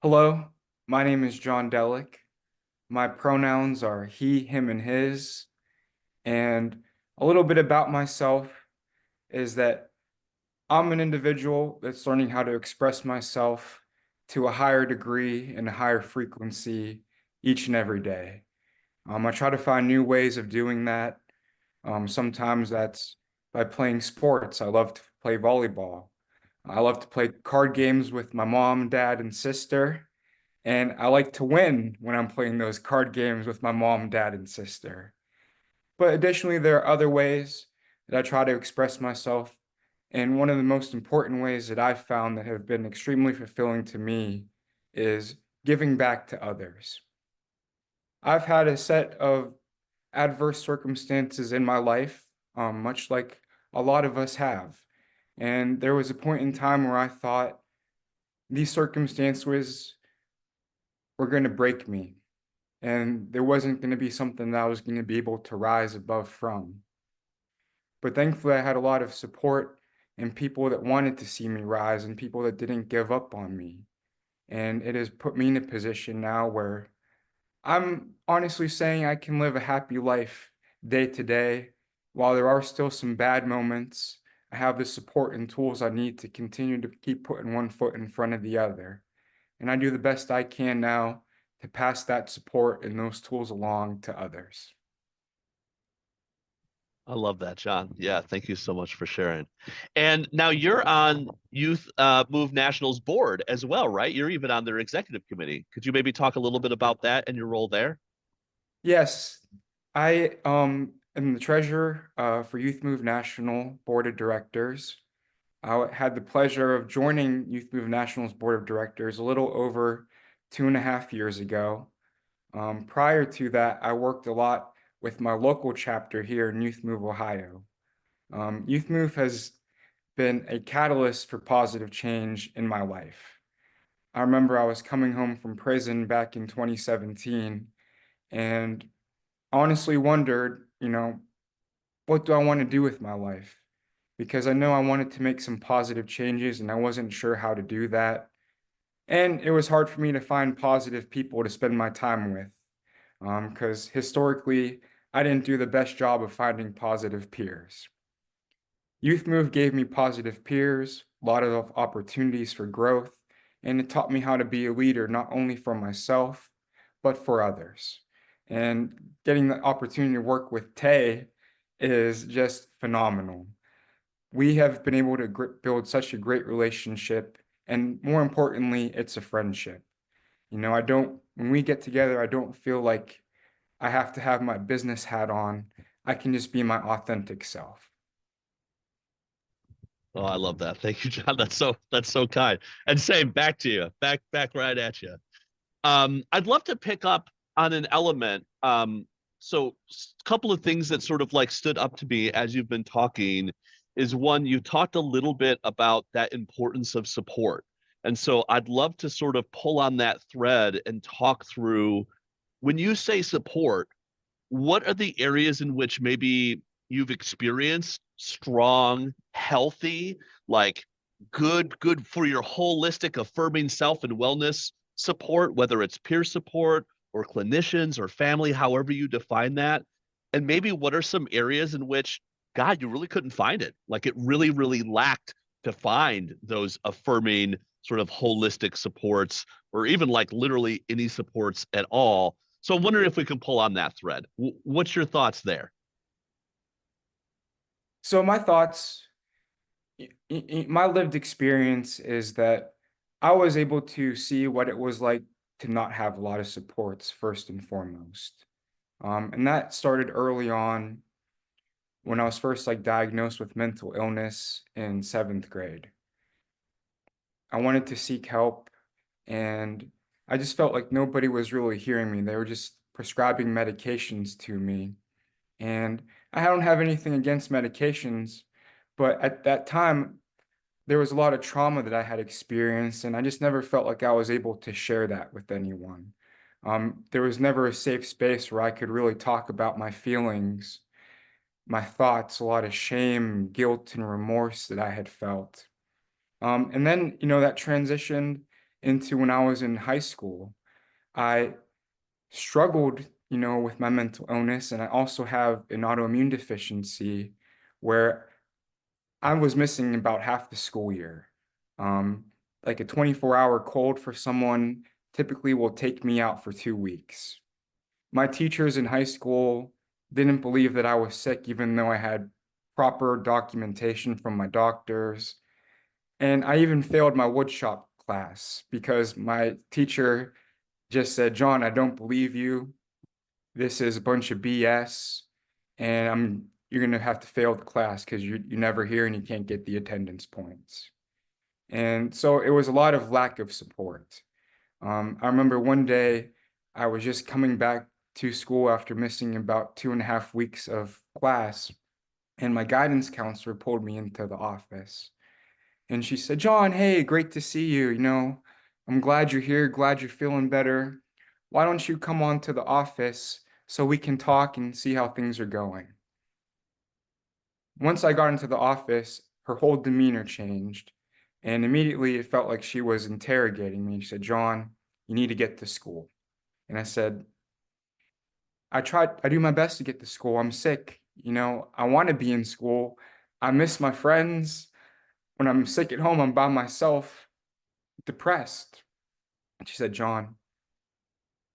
Hello, my name is John Dellick. My pronouns are he, him, and his. And a little bit about myself is that I'm an individual that's learning how to express myself to a higher degree and a higher frequency each and every day. I try to find new ways of doing that. Sometimes that's by playing sports. I love to play volleyball. I love to play card games with my mom, dad, and sister. And I like to win when I'm playing those card games with my mom, dad, and sister. But additionally, there are other ways that I try to express myself. And one of the most important ways that I've found that have been extremely fulfilling to me is giving back to others. I've had a set of adverse circumstances in my life, much like a lot of us have. And there was a point in time where I thought these circumstances were going to break me, and there wasn't going to be something that I was going to be able to rise above from. But thankfully, I had a lot of support and people that wanted to see me rise and people that didn't give up on me. And it has put me in a position now where I'm honestly saying I can live a happy life day to day. While there are still some bad moments, I have the support and tools I need to continue to keep putting one foot in front of the other. And I do the best I can now to pass that support and those tools along to others. I love that, John. Yeah, thank you so much for sharing. And now you're on Youth Move National's board as well, right? You're even on their executive committee. Could you maybe talk a little bit about that and your role there? Yes, I am the treasurer for Youth Move National Board of Directors. I had the pleasure of joining Youth Move National's Board of Directors a little over 2.5 years ago. Prior to that, I worked a lot with my local chapter here in Youth Move, Ohio. Youth Move has been a catalyst for positive change in my life. I remember I was coming home from prison back in 2017 and honestly wondered, what do I want to do with my life? Because I know I wanted to make some positive changes and I wasn't sure how to do that. And it was hard for me to find positive people to spend my time with, because historically, I didn't do the best job of finding positive peers. Youth Move gave me positive peers, a lot of opportunities for growth, and it taught me how to be a leader, not only for myself, but for others. And getting the opportunity to work with Tay is just phenomenal. We have been able to build such a great relationship, and more importantly, it's a friendship. When we get together, I don't feel like I have to have my business hat on. I can just be my authentic self. Oh, I love that. Thank you, John. That's so kind. And same back to you. Back right at you. I'd love to pick up on an element. So a couple of things that sort of like stood up to me as you've been talking is one, you talked a little bit about that importance of support. And so I'd love to sort of pull on that thread and talk through when you say support, what are the areas in which maybe you've experienced strong, healthy, like good for your holistic, affirming self and wellness support, whether it's peer support or clinicians or family, however you define that? And maybe what are some areas in which, God, you really couldn't find it? Like it really, really lacked to find those affirming, sort of holistic supports, or even like literally any supports at all. So I'm wondering if we can pull on that thread. What's your thoughts there? So my thoughts, my lived experience is that I was able to see what it was like to not have a lot of supports first and foremost. And that started early on when I was first diagnosed with mental illness in seventh grade. I wanted to seek help and I just felt like nobody was really hearing me. They were just prescribing medications to me. And I don't have anything against medications, but at that time, there was a lot of trauma that I had experienced, and I just never felt like I was able to share that with anyone. There was never a safe space where I could really talk about my feelings, my thoughts, a lot of shame, guilt, and remorse that I had felt. And then, that transitioned into when I was in high school. I struggled, with my mental illness, and I also have an autoimmune deficiency where I was missing about half the school year. Um, like a 24-hour cold for someone typically will take me out for 2 weeks. My teachers in high school didn't believe that I was sick, even though I had proper documentation from my doctors. And I even failed my woodshop class because my teacher just said, John, I don't believe you. This is a bunch of BS. And you're gonna have to fail the class because you're never here and you can't get the attendance points. And so it was a lot of lack of support. I remember one day I was just coming back to school after missing about 2.5 weeks of class, and my guidance counselor pulled me into the office. And she said, John, hey, great to see you. I'm glad you're here, glad you're feeling better. Why don't you come on to the office so we can talk and see how things are going? Once I got into the office, her whole demeanor changed. And immediately it felt like she was interrogating me. She said, John, you need to get to school. And I said, I do my best to get to school. I'm sick. I want to be in school. I miss my friends. When I'm sick at home, I'm by myself, depressed. And she said, John,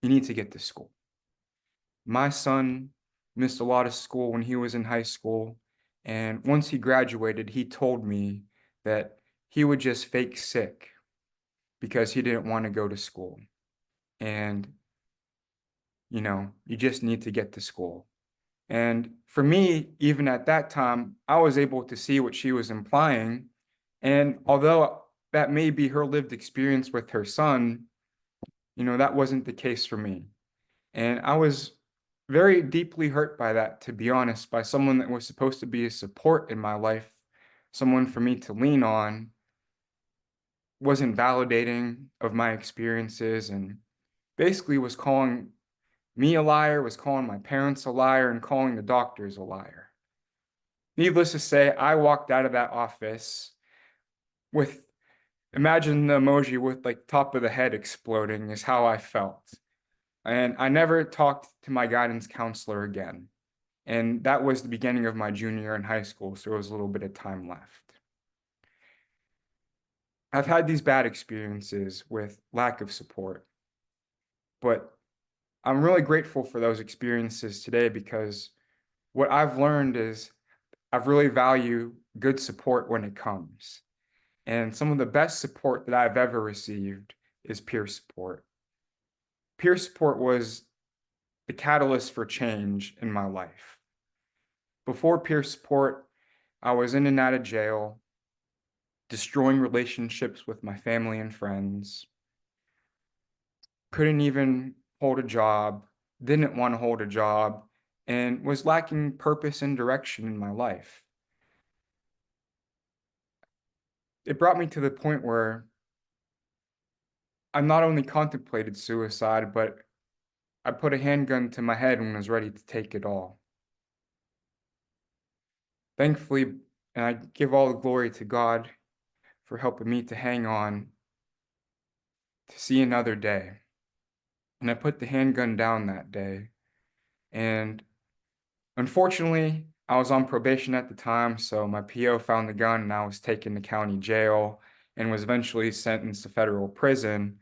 you need to get to school. My son missed a lot of school when he was in high school. And once he graduated, he told me that he would just fake sick because he didn't want to go to school. And, you just need to get to school. And for me, even at that time, I was able to see what she was implying. And although that may be her lived experience with her son, that wasn't the case for me. And I was very deeply hurt by that, to be honest, by someone that was supposed to be a support in my life, someone for me to lean on, wasn't validating of my experiences and basically was calling me a liar, was calling my parents a liar, and calling the doctors a liar. Needless to say, I walked out of that office with, imagine the emoji with like top of the head exploding is how I felt. And I never talked to my guidance counselor again. And that was the beginning of my junior year in high school, so there was a little bit of time left. I've had these bad experiences with lack of support, but I'm really grateful for those experiences today because what I've learned is I really value good support when it comes. And some of the best support that I've ever received is peer support. Peer support was the catalyst for change in my life. Before peer support, I was in and out of jail, destroying relationships with my family and friends, couldn't even hold a job, didn't want to hold a job, and was lacking purpose and direction in my life. It brought me to the point where I not only contemplated suicide, but I put a handgun to my head and was ready to take it all. Thankfully, and I give all the glory to God for helping me to hang on to see another day. And I put the handgun down that day. And unfortunately, I was on probation at the time, so my PO found the gun and I was taken to county jail and was eventually sentenced to federal prison.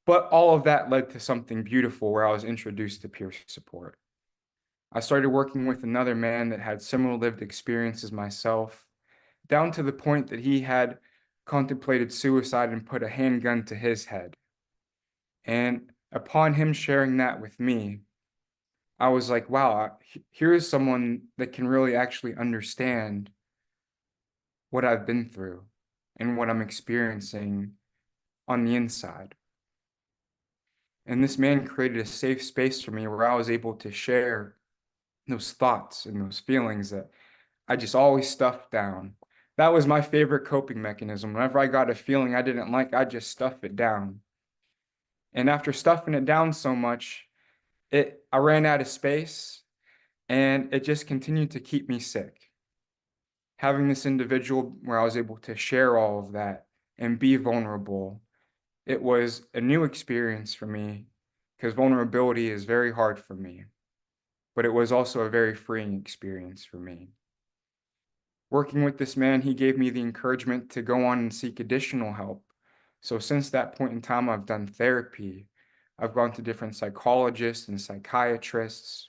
But all of that led to something beautiful where I was introduced to peer support. I started working with another man that had similar lived experience as myself, down to the point that he had contemplated suicide and put a handgun to his head. And upon him sharing that with me, I was like, wow, here is someone that can really actually understand what I've been through and what I'm experiencing on the inside. And this man created a safe space for me where I was able to share those thoughts and those feelings that I just always stuffed down. That was my favorite coping mechanism. Whenever I got a feeling I didn't like, I just stuff it down. And after stuffing it down so much, I ran out of space and it just continued to keep me sick. Having this individual where I was able to share all of that and be vulnerable, it was a new experience for me because vulnerability is very hard for me, but it was also a very freeing experience for me. Working with this man, he gave me the encouragement to go on and seek additional help. So since that point in time, I've done therapy. I've gone to different psychologists and psychiatrists.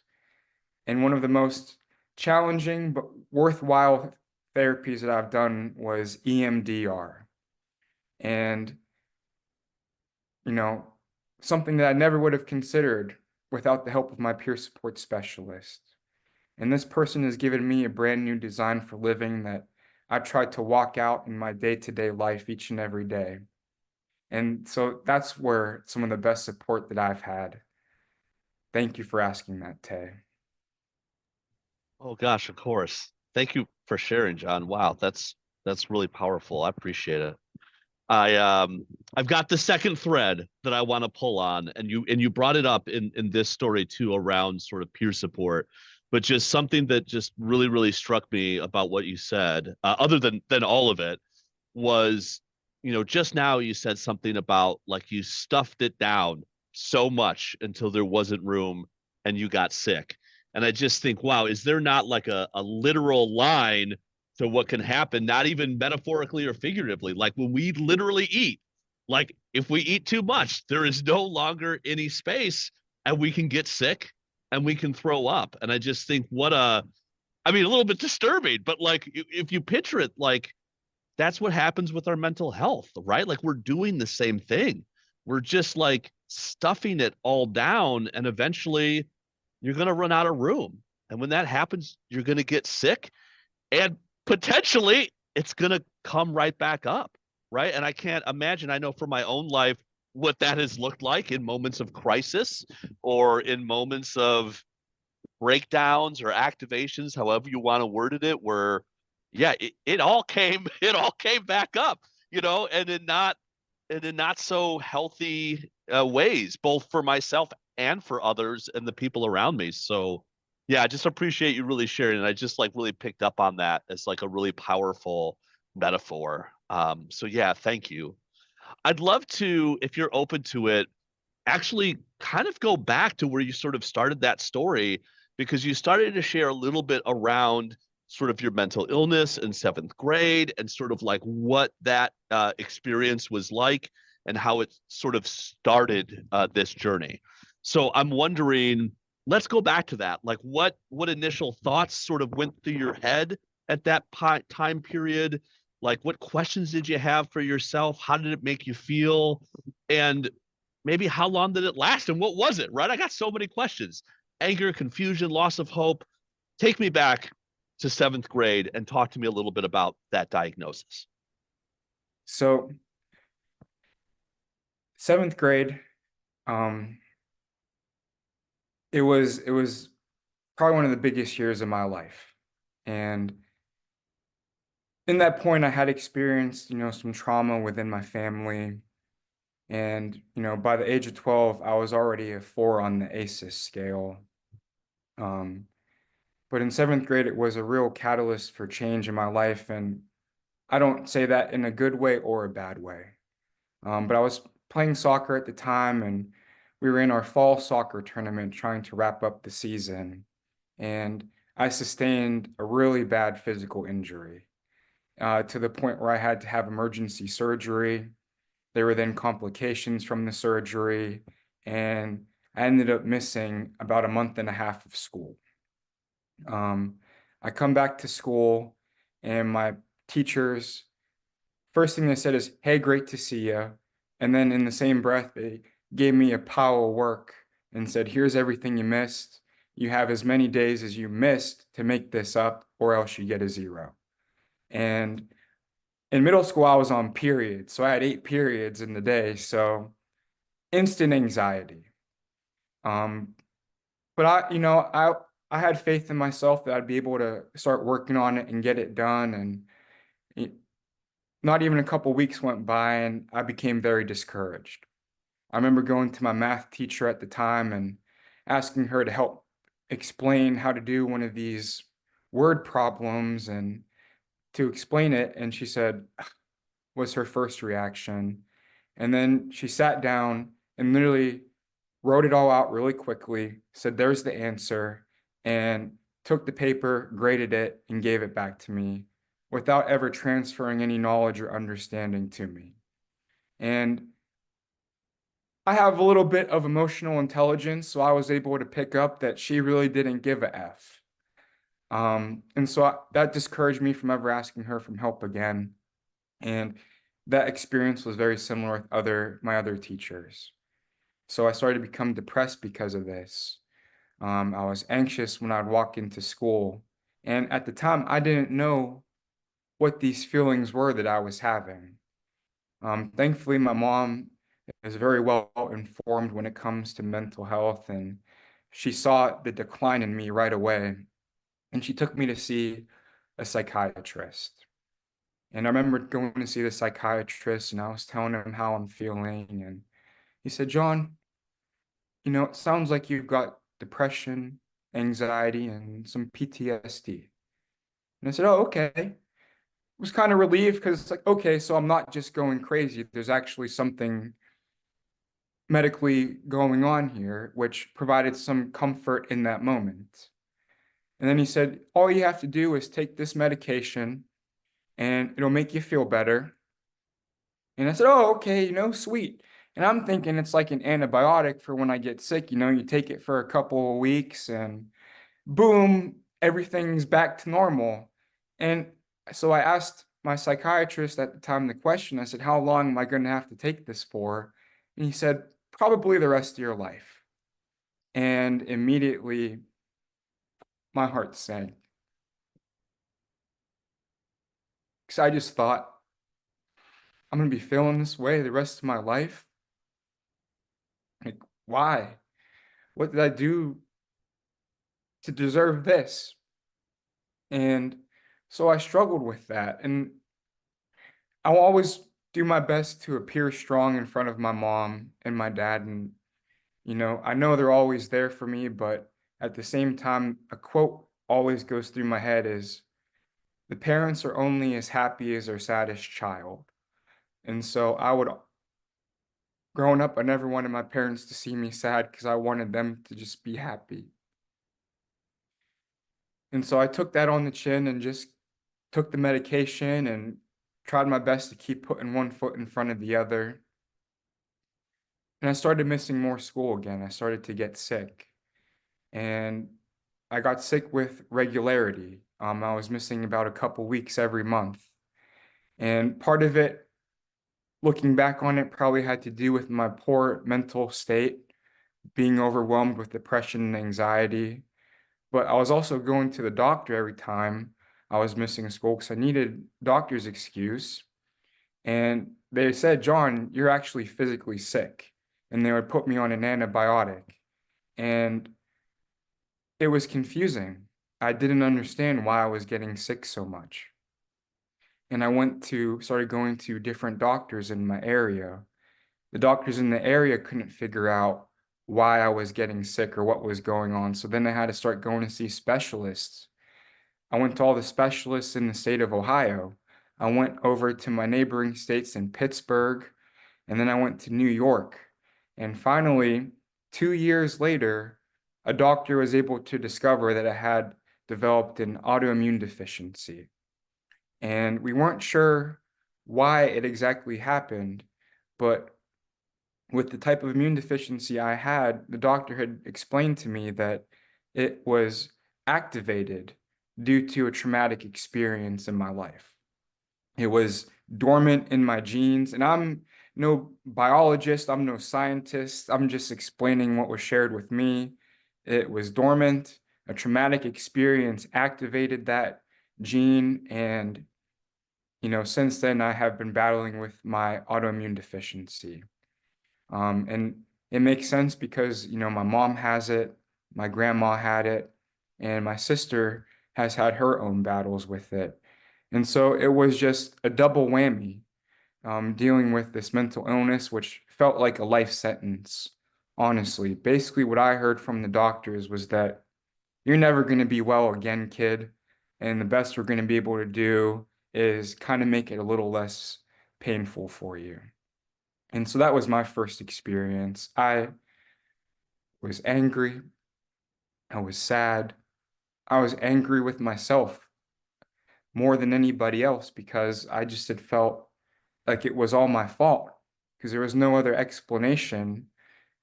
And one of the most challenging but worthwhile therapies that I've done was EMDR. And, you know, something that I never would have considered without the help of my peer support specialist. And this person has given me a brand new design for living that I try to walk out in my day-to-day life each and every day. And so that's where some of the best support that I've had. Thank you for asking that, Tay. Oh gosh, of course. Thank you for sharing, John. Wow, that's really powerful. I appreciate it. I I've got the second thread that I want to pull on, and you brought it up in this story too around sort of peer support, but just something that just really struck me about what you said, other than all of it, was, just now you said something about like you stuffed it down so much until there wasn't room and you got sick. And I just think, wow, is there not like a literal line to what can happen, not even metaphorically or figuratively? Like when we literally eat, like if we eat too much, there is no longer any space and we can get sick and we can throw up. And I just think I mean, a little bit disturbing, but like if you picture it, like that's what happens with our mental health, right? Like we're doing the same thing. We're just like stuffing it all down, and eventually you're going to run out of room. And when that happens, you're going to get sick, and potentially it's going to come right back up, right? And I can't imagine, I know for my own life, what that has looked like in moments of crisis or in moments of breakdowns or activations, however you want to word it, where yeah, it all came it all came back up, and in not so healthy ways, both for myself and for others and the people around me. So yeah, I just appreciate you really sharing. And I just like really picked up on that as like a really powerful metaphor. So yeah, thank you. I'd love to, if you're open to it, actually kind of go back to where you sort of started that story, because you started to share a little bit around sort of your mental illness in seventh grade and sort of like what that experience was like and how it sort of started this journey. So I'm wondering, let's go back to that. Like what initial thoughts sort of went through your head at that time period? Like what questions did you have for yourself? How did it make you feel? And maybe how long did it last and what was it, right? I got so many questions. Anger, confusion, loss of hope. Take me back to seventh grade and talk to me a little bit about that diagnosis. So, seventh grade, um, it was probably one of the biggest years of my life. And in that point, I had experienced, some trauma within my family. And, by the age of 12, I was already a 4 on the ACEs scale. Um, but in seventh grade, it was a real catalyst for change in my life. And I don't say that in a good way or a bad way. But I was playing soccer at the time, and we were in our fall soccer tournament trying to wrap up the season. And I sustained a really bad physical injury to the point where I had to have emergency surgery. There were then complications from the surgery, and I ended up missing about a month and a half of school. Um, I come back to school, and my teachers, first thing they said is, "Hey, great to see you." And then in the same breath, they gave me a pile of work and said, "Here's everything you missed. You have as many days as you missed to make this up, or else you get a zero." And in middle school, I was on periods. So I had 8 periods in the day. So instant anxiety. Um, but I had faith in myself that I'd be able to start working on it and get it done. And not even a couple weeks went by and I became very discouraged. I remember going to my math teacher at the time and asking her to help explain how to do one of these word problems and to explain it. And she said, was her first reaction. And then she sat down and literally wrote it all out really quickly, said, "There's the answer," and took the paper, graded it, and gave it back to me without ever transferring any knowledge or understanding to me. And I have a little bit of emotional intelligence, so I was able to pick up that she really didn't give a F. That discouraged me from ever asking her for help again. And that experience was very similar with my other teachers. So I started to become depressed because of this. I was anxious when I'd walk into school. And at the time, I didn't know what these feelings were that I was having. Thankfully, my mom is very well informed when it comes to mental health, and she saw the decline in me right away. And she took me to see a psychiatrist. And I remember going to see the psychiatrist, and I was telling him how I'm feeling. And he said, "John, it sounds like you've got depression, anxiety, and some PTSD." And I said, "Oh, okay." I was kind of relieved because it's like, okay, so I'm not just going crazy. There's actually something medically going on here, which provided some comfort in that moment. And then he said, "All you have to do is take this medication and it'll make you feel better." And I said, "Oh, okay, sweet." And I'm thinking it's like an antibiotic for when I get sick. You take it for a couple of weeks and boom, everything's back to normal. And so I asked my psychiatrist at the time the question. I said, "How long am I going to have to take this for?" And he said, "Probably the rest of your life." And immediately my heart sank because I just thought, I'm going to be feeling this way the rest of my life. Like, why? What did I do to deserve this? And so I struggled with that. And I'll always do my best to appear strong in front of my mom and my dad. And, I know they're always there for me, but at the same time, a quote always goes through my head is, "The parents are only as happy as their saddest child." And so growing up, I never wanted my parents to see me sad because I wanted them to just be happy. And so I took that on the chin and just took the medication and tried my best to keep putting one foot in front of the other. And I started missing more school again. I started to get sick. And I got sick with regularity. I was missing about a couple weeks every month. And part of it, looking back on it, probably had to do with my poor mental state, being overwhelmed with depression and anxiety. But I was also going to the doctor every time I was missing school because I needed doctor's excuse. And they said, "John, you're actually physically sick." And they would put me on an antibiotic. And it was confusing. I didn't understand why I was getting sick so much. And started going to different doctors in my area. The doctors in the area couldn't figure out why I was getting sick or what was going on. So then I had to start going to see specialists. I went to all the specialists in the state of Ohio. I went over to my neighboring states in Pittsburgh, and then I went to New York. And finally, 2 years later, a doctor was able to discover that I had developed an autoimmune deficiency. And we weren't sure why it exactly happened, but with the type of immune deficiency I had, the doctor had explained to me that it was activated due to a traumatic experience in my life. It was dormant in my genes, and I'm no biologist, I'm no scientist. I'm just explaining what was shared with me. It was dormant, a traumatic experience activated that gene, and since then I have been battling with my autoimmune deficiency. And it makes sense because, my mom has it, my grandma had it, and my sister has had her own battles with it. And so it was just a double whammy, dealing with this mental illness, which felt like a life sentence, honestly. Basically, what I heard from the doctors was that you're never going to be well again, kid. And the best we're going to be able to do is kind of make it a little less painful for you. And so that was my first experience. I was angry. I was sad. I was angry with myself more than anybody else because I just had felt like it was all my fault because there was no other explanation.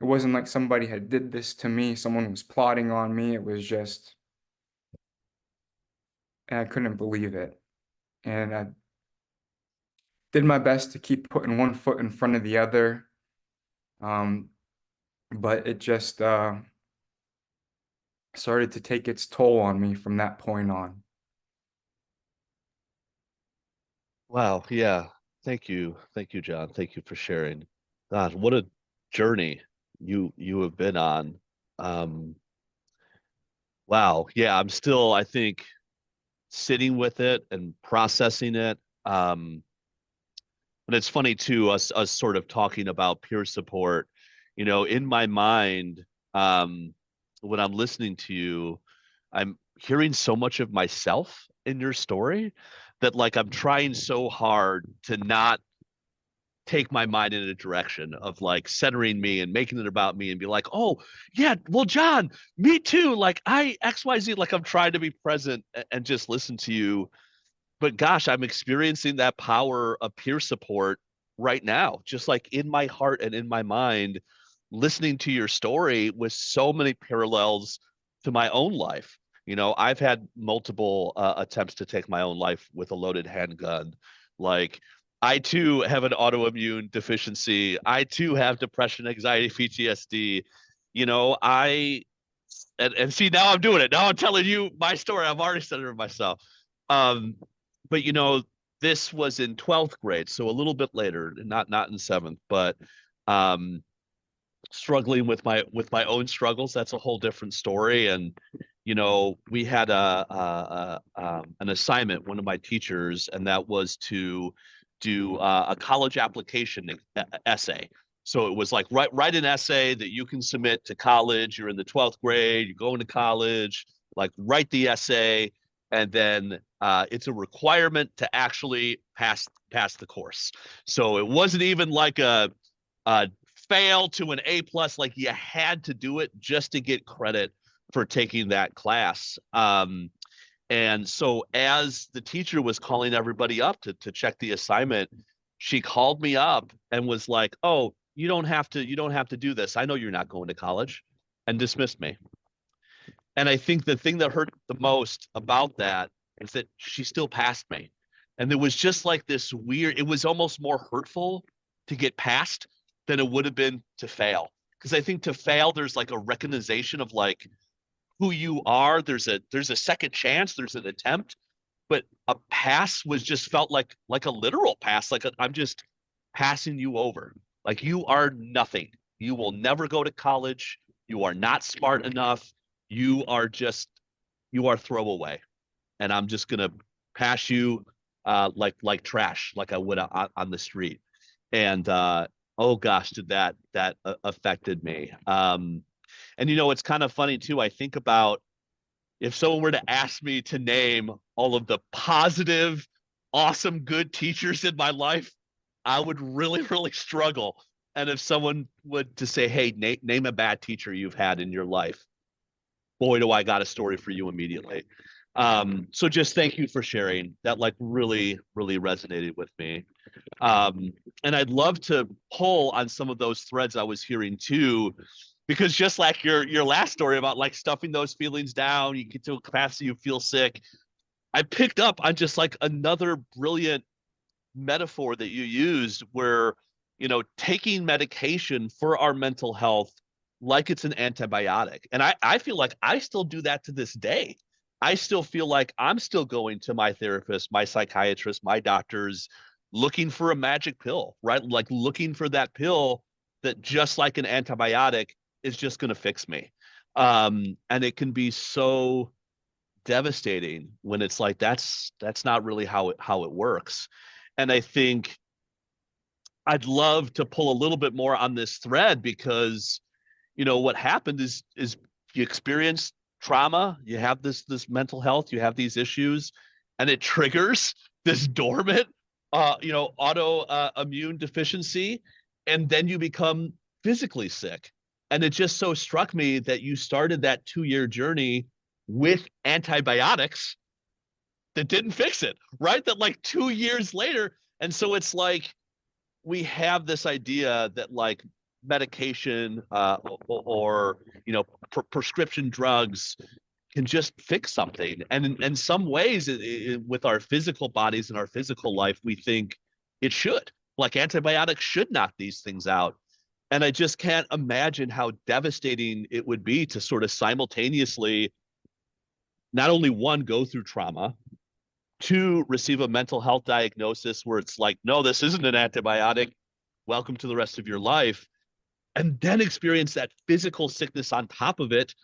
It wasn't like somebody had did this to me, someone was plotting on me. It was just, and I couldn't believe it. And I did my best to keep putting one foot in front of the other. Um, but it just started to take its toll on me from that point on. Wow. Yeah. Thank you. Thank you, John. Thank you for sharing. God, what a journey you have been on. Um, wow. Yeah, I'm still, I think, sitting with it and processing it. And it's funny too, us sort of talking about peer support. In my mind, when I'm listening to you, I'm hearing so much of myself in your story that like I'm trying so hard to not take my mind in a direction of like centering me and making it about me and be like, oh yeah, well, John, me too. Like I XYZ, like I'm trying to be present and just listen to you. But gosh, I'm experiencing that power of peer support right now, just like in my heart and in my mind, listening to your story with so many parallels to my own life. I've had multiple attempts to take my own life with a loaded handgun. Like, I too have an autoimmune deficiency. I too have depression, anxiety, PTSD. I and see, now I'm doing it. Now I'm telling you my story. I've already said it myself. Um, but this was in 12th grade, so a little bit later, not in seventh, but um, struggling with my own struggles. That's a whole different story. And we had an assignment, one of my teachers, and that was to do a college application essay. So it was like write an essay that you can submit to college. You're in the 12th grade, you're going to college, like write the essay, and then it's a requirement to actually pass the course. So it wasn't even like a fail to an A plus. Like you had to do it just to get credit for taking that class. And so as the teacher was calling everybody up to check the assignment, she called me up and was like, "Oh, you don't have to do this. I know you're not going to college," and dismissed me. And I think the thing that hurt the most about that is that she still passed me. And there was just like this weird, it was almost more hurtful to get past than it would have been to fail. Because I think to fail, there's like a recognition of like who you are. There's a second chance, there's an attempt, but a pass was just felt like a literal pass, like I'm just passing you over. Like you are nothing. You will never go to college. You are not smart enough. You are just you are throwaway, and I'm just gonna pass you like trash, like I would on the street. And oh gosh, did that affected me. And it's kind of funny too. I think about if someone were to ask me to name all of the positive, awesome, good teachers in my life, I would really, really struggle. And if someone would to say, "Hey, name a bad teacher you've had in your life," boy, do I got a story for you immediately. So just thank you for sharing. That like really, really resonated with me. Um, and I'd love to pull on some of those threads I was hearing too, because just like your last story about like stuffing those feelings down, you get to a capacity, you feel sick. I picked up on just like another brilliant metaphor that you used where, taking medication for our mental health like it's an antibiotic. And I feel like I still do that to this day. I still feel like I'm still going to my therapist, my psychiatrist, my doctors, looking for a magic pill, right? Like looking for that pill that just like an antibiotic is just going to fix me. And it can be so devastating when it's like that's not really how it works. And I think I'd love to pull a little bit more on this thread because what happened is you experience trauma, you have this mental health, you have these issues, and it triggers this dormant auto immune deficiency. and then you become physically sick. And it just so struck me that you started that 2 year journey with antibiotics that didn't fix it, right? That like 2 years later. And so it's like we have this idea that like medication or prescription drugs can just fix something. And in some ways, with our physical bodies and our physical life, we think it should. Like antibiotics should knock these things out. And I just can't imagine how devastating it would be to sort of simultaneously not only one, go through trauma, two, receive a mental health diagnosis where it's like, no, this isn't an antibiotic. Welcome to the rest of your life. And then experience that physical sickness on top of it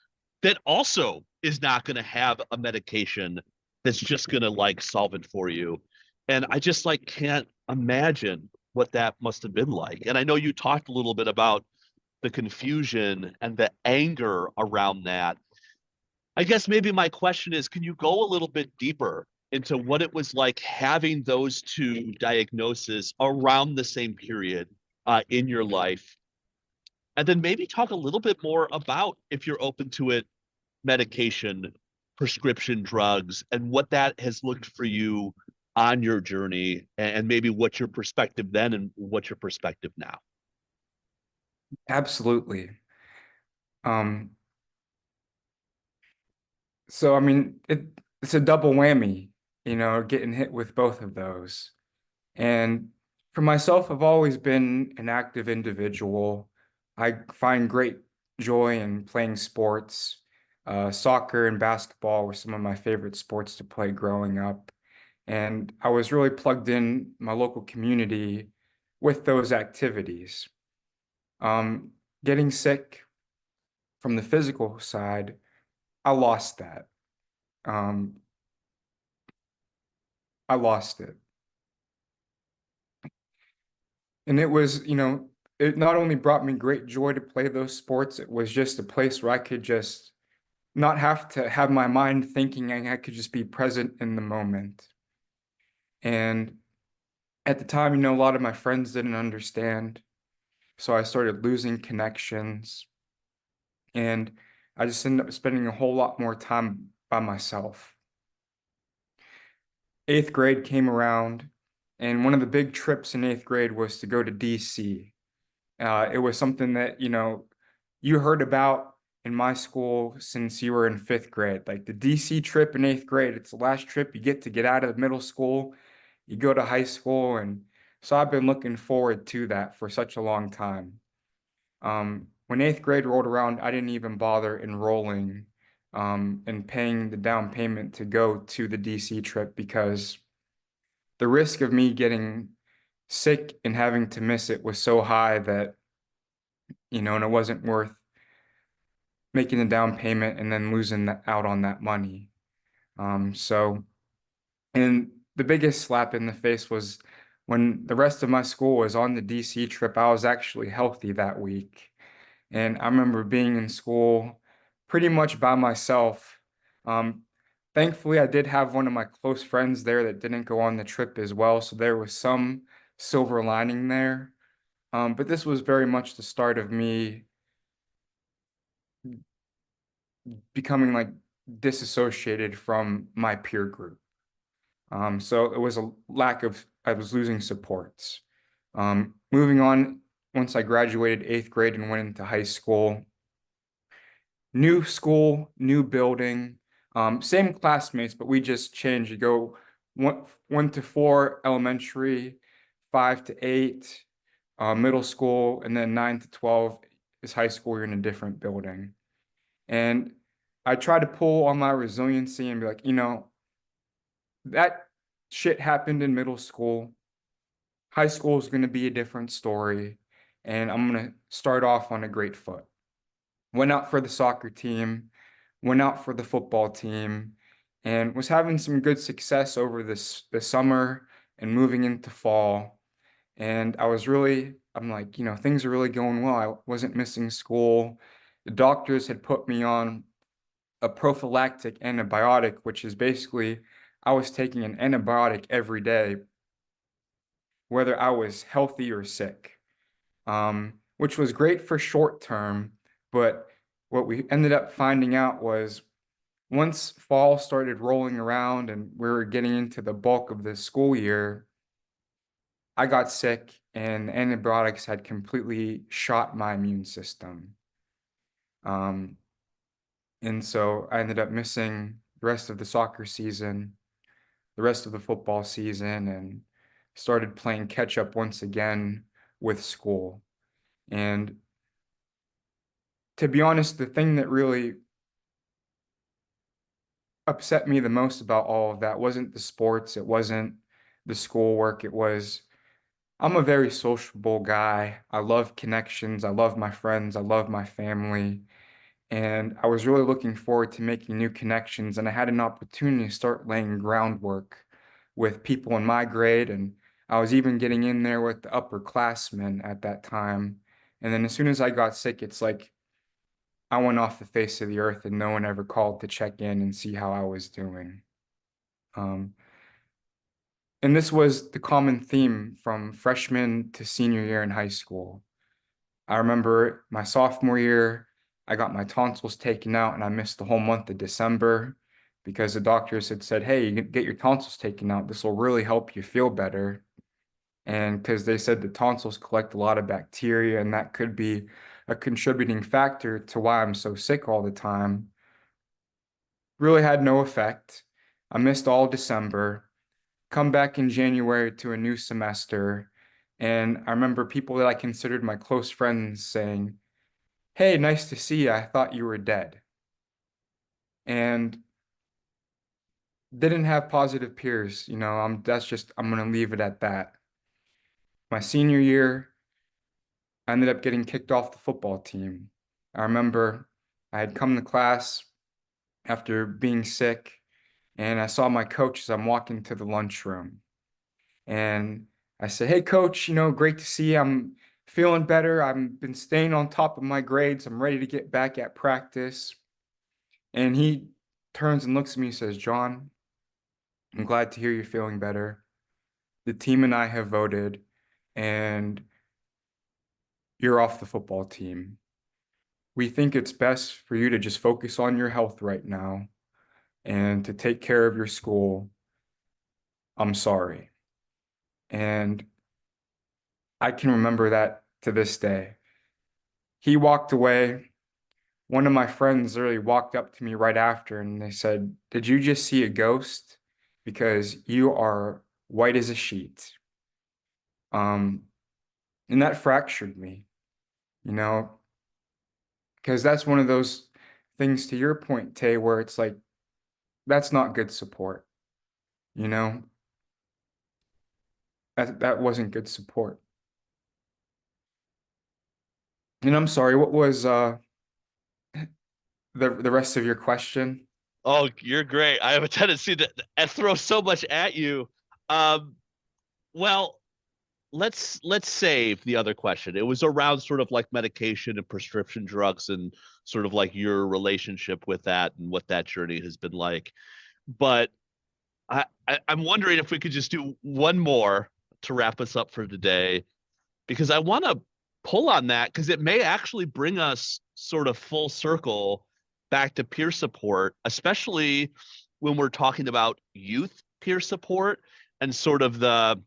that also is not going to have a medication that's just going to like solve it for you. And I just like can't imagine what that must have been like. And I know you talked a little bit about the confusion and the anger around that. I guess maybe my question is, can you go a little bit deeper into what it was like having those two diagnoses around the same period in your life? And then maybe talk a little bit more about, if you're open to it, medication, prescription drugs, and what that has looked for you on your journey, and maybe what's your perspective then and what's your perspective now. Absolutely. Um, so I mean, it's a double whammy, getting hit with both of those. And for myself, I've always been an active individual. I find great joy in playing sports. Soccer and basketball were some of my favorite sports to play growing up. And I was really plugged in my local community with those activities. Um, Getting sick from the physical side, I lost that. Um, I lost it. And it was, it not only brought me great joy to play those sports, it was just a place where I could just not have to have my mind thinking, and I could just be present in the moment. And at the time, a lot of my friends didn't understand. So I started losing connections, and I just ended up spending a whole lot more time by myself. Eighth grade came around, and one of the big trips in eighth grade was to go to DC. It was something that, you heard about in my school since you were in fifth grade. Like the DC trip in eighth grade, it's the last trip you get out of middle school, you go to high school. And so I've been looking forward to that for such a long time. When eighth grade rolled around, I didn't even bother enrolling and paying the down payment to go to the DC trip because the risk of me getting sick and having to miss it was so high that, and it wasn't worth making the down payment and then losing out on that money. So, and the biggest slap in the face was when the rest of my school was on the DC trip, I was actually healthy that week. And I remember being in school pretty much by myself. Um, Thankfully, I did have one of my close friends there that didn't go on the trip as well. So there was some silver lining there. But this was very much the start of me becoming like disassociated from my peer group. So it was a lack of, I was losing supports. Moving on, once I graduated eighth grade and went into high school, new building, same classmates, but we just changed. You go one to four elementary, 5 to 8, middle school, and then 9 to 12 is high school. You're in a different building. And I try to pull on my resiliency and be like, that shit happened in middle school. High school is going to be a different story. And I'm going to start off on a great foot. Went out for the soccer team, went out for the football team, and was having some good success over the summer and moving into fall. And I'm like, things are really going well. I wasn't missing school. The doctors had put me on a prophylactic antibiotic, which is basically I was taking an antibiotic every day, whether I was healthy or sick. which was great for short term. But what we ended up finding out was once fall started rolling around and we were getting into the bulk of the school year, I got sick and antibiotics had completely shot my immune system. Um, and so I ended up missing the rest of the soccer season, the rest of the football season, and started playing catch up once again with school. And to be honest, the thing that really upset me the most about all of that wasn't the sports, it wasn't the schoolwork, it was I'm a very sociable guy. I love connections, I love my friends, I love my family. And I was really looking forward to making new connections, and I had an opportunity to start laying groundwork with people in my grade, and I was even getting in there with the upperclassmen at that time. And then as soon as I got sick, it's like I went off the face of the earth and no one ever called to check in and see how I was doing. Um, and this was the common theme from freshman to senior year in high school. I remember my sophomore year, I got my tonsils taken out and I missed the whole month of December because the doctors had said, hey, you get your tonsils taken out. This will really help you feel better. And because they said the tonsils collect a lot of bacteria and that could be a contributing factor to why I'm so sick all the time. Really had no effect. I missed all December, come back in January to a new semester. And I remember people that I considered my close friends saying, hey, nice to see you. I thought you were dead. And didn't have positive peers. I'm gonna leave it at that. My senior year, I ended up getting kicked off the football team. I remember I had come to class after being sick, and I saw my coach as I'm walking to the lunchroom. And I said, hey, coach, great to see you. I'm feeling better. I've been staying on top of my grades. I'm ready to get back at practice. And he turns and looks at me and says, John, I'm glad to hear you're feeling better. The team and I have voted, and you're off the football team. We think it's best for you to just focus on your health right now and to take care of your school. I'm sorry. And I can remember that to this day. He walked away. One of my friends literally walked up to me right after and they said, did you just see a ghost? Because you are white as a sheet. Um, and that fractured me, you know, because that's one of those things to your point, Tay, where it's like, that's not good support, you know? That wasn't good support. And I'm sorry, what was the rest of your question? Oh, you're great. I have a tendency to throw so much at you. Um, well, let's save the other question. It was around sort of like medication and prescription drugs and sort of like your relationship with that and what that journey has been like. But I'm wondering if we could just do one more to wrap us up for today, because I want to pull on that because it may actually bring us sort of full circle back to peer support, especially when we're talking about youth peer support and sort of the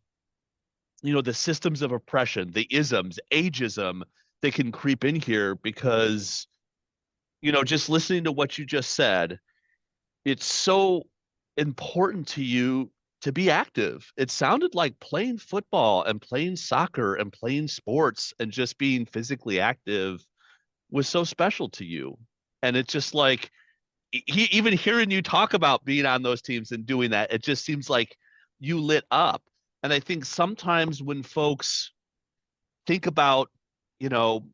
systems of oppression, the isms, ageism that can creep in here because, just listening to what you just said, it's so important to you to be active. It sounded like playing football and playing soccer and playing sports and just being physically active was so special to you. And it's just like even hearing you talk about being on those teams and doing that, it just seems like you lit up. And I think sometimes when folks think about, you know,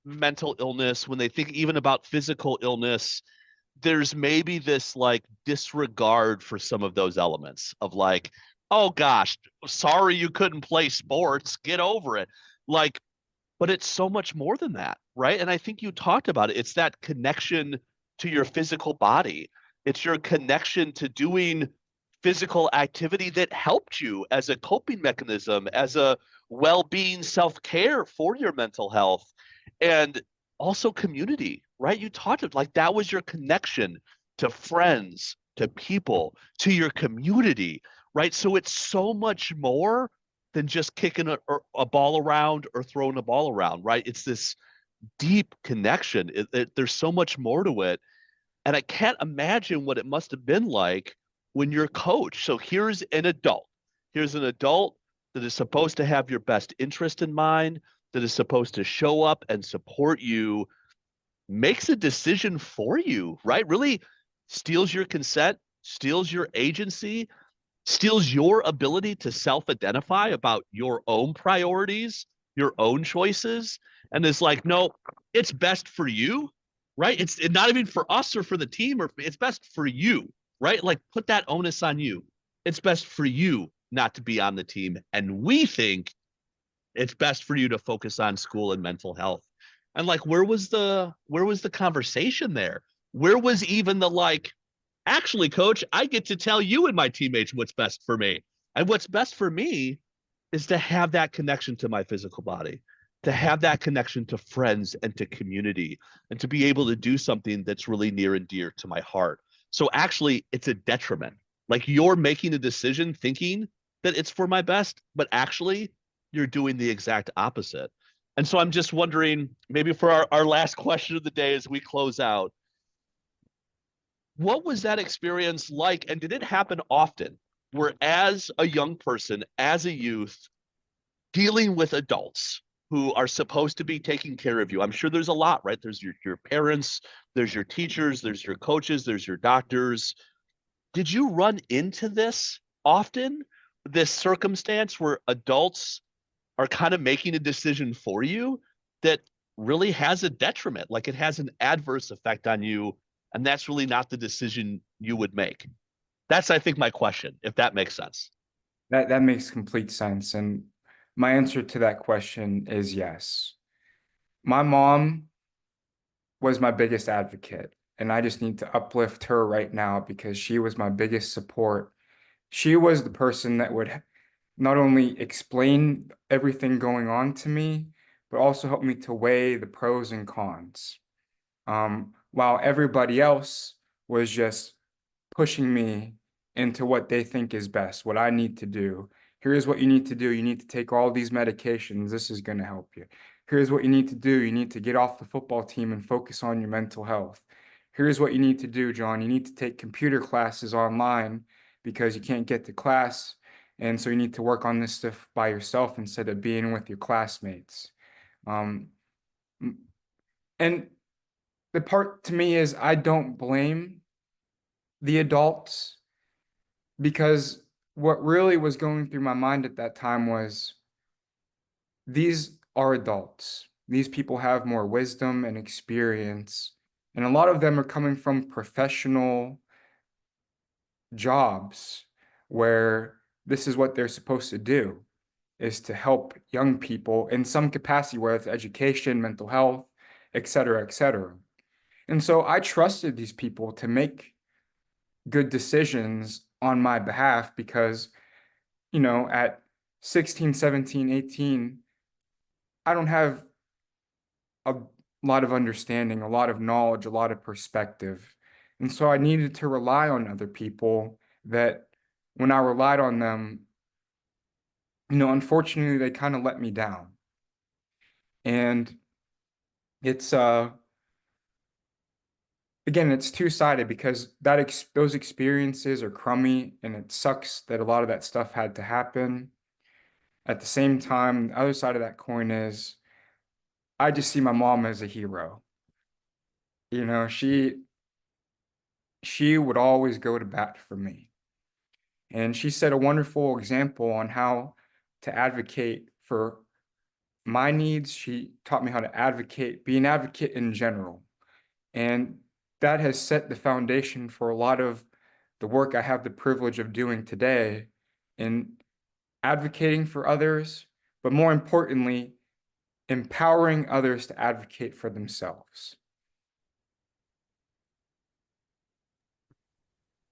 mental illness, when they think even about physical illness, there's maybe this like disregard for some of those elements of like, oh gosh, sorry you couldn't play sports, get over it. Like, but it's so much more than that, right? And I think you talked about it. It's that connection to your physical body. It's your connection to doing physical activity that helped you as a coping mechanism, as a well-being self-care for your mental health, and also community, right? You talked about like that was your connection to friends, to people, to your community, right? So it's so much more than just kicking a ball around or throwing a ball around, right? It's this deep connection. There's so much more to it. And I can't imagine what it must have been like when you're coach. So here's an adult. Here's an adult that is supposed to have your best interest in mind, that is supposed to show up and support you, makes a decision for you, right? Really steals your consent, steals your agency, steals your ability to self-identify about your own priorities, your own choices, and is like, no, it's best for you, right? It's not even for us or for the team, or it's best for you, right? Like put that onus on you. It's best for you not to be on the team. And we think it's best for you to focus on school and mental health. And like, where was the conversation there? Where was even the like, actually, coach, I get to tell you and my teammates what's best for me. And what's best for me is to have that connection to my physical body, to have that connection to friends and to community, and to be able to do something that's really near and dear to my heart. So actually, it's a detriment. Like you're making a decision thinking that it's for my best, but actually, you're doing the exact opposite. And so I'm just wondering, maybe for our last question of the day as we close out, what was that experience like? And did it happen often? Where as a young person, as a youth, dealing with adults who are supposed to be taking care of you. I'm sure there's a lot, right? There's your parents, there's your teachers, there's your coaches, there's your doctors. Did you run into this often? This circumstance where adults are kind of making a decision for you that really has a detriment, like it has an adverse effect on you, and that's really not the decision you would make. That's, I think, my question, if that makes sense. That makes complete sense. And my answer to that question is yes. My mom was my biggest advocate, and I just need to uplift her right now because she was my biggest support. She was the person that would not only explain everything going on to me, but also help me to weigh the pros and cons. While everybody else was just pushing me into what they think is best, what I need to do. Here's what you need to do. You need to take all these medications. This is going to help you. Here's what you need to do. You need to get off the football team and focus on your mental health. Here's what you need to do, John. You need to take computer classes online because you can't get to class. And so you need to work on this stuff by yourself instead of being with your classmates. Um, and the part to me is I don't blame the adults because what really was going through my mind at that time was these are adults. These people have more wisdom and experience, and a lot of them are coming from professional jobs where this is what they're supposed to do is to help young people in some capacity, whether it's education, mental health, et cetera, et cetera. And so I trusted these people to make good decisions on my behalf because at 16, 17, 18, I don't have a lot of understanding, a lot of knowledge, a lot of perspective. And so I needed to rely on other people that when I relied on them, unfortunately, they kind of let me down. And it's again, it's two-sided because those experiences are crummy and it sucks that a lot of that stuff had to happen. At the same time, the other side of that coin is I just see my mom as a hero. You know, she would always go to bat for me. And she set a wonderful example on how to advocate for my needs. She taught me how to advocate, be an advocate in general. And that has set the foundation for a lot of the work I have the privilege of doing today in advocating for others, but more importantly, empowering others to advocate for themselves.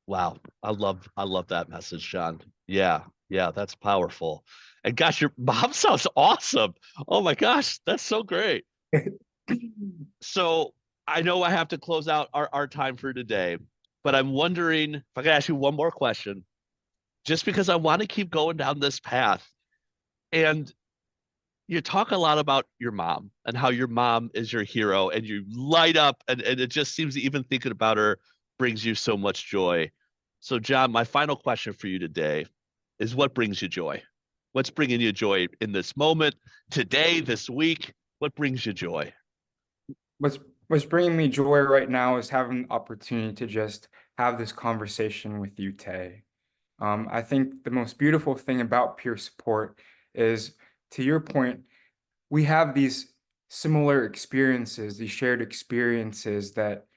Wow. I love that message, John. Yeah. Yeah, that's powerful. And gosh, your mom sounds awesome. Oh my gosh, that's so great. So I know I have to close out our time for today, but I'm wondering if I could ask you one more question, just because I want to keep going down this path. And you talk a lot about your mom and how your mom is your hero and you light up and it just seems that even thinking about her brings you so much joy. So, John, my final question for you today is what brings you joy? What's bringing you joy in this moment, today, this week? What brings you joy? What's what's bringing me joy right now is having the opportunity to just have this conversation with you, Tay. I think the most beautiful thing about peer support is, to your point, we have these similar experiences, these shared experiences that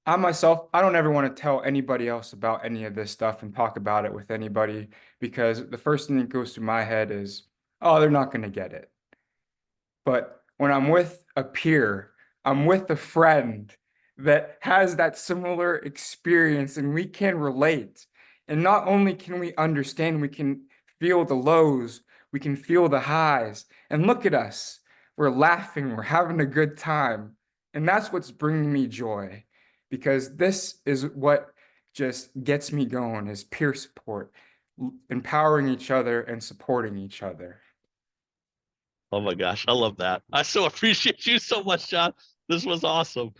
I myself, I don't ever want to tell anybody else about any of this stuff and talk about it with anybody because the first thing that goes through my head is, oh, they're not going to get it. But when I'm with a peer, I'm with a friend that has that similar experience and we can relate. And not only can we understand, we can feel the lows, we can feel the highs. And look at us. We're laughing, we're having a good time. And that's what's bringing me joy because this is what just gets me going is peer support, empowering each other and supporting each other. Oh my gosh, I love that. I so appreciate you so much, John. This was awesome.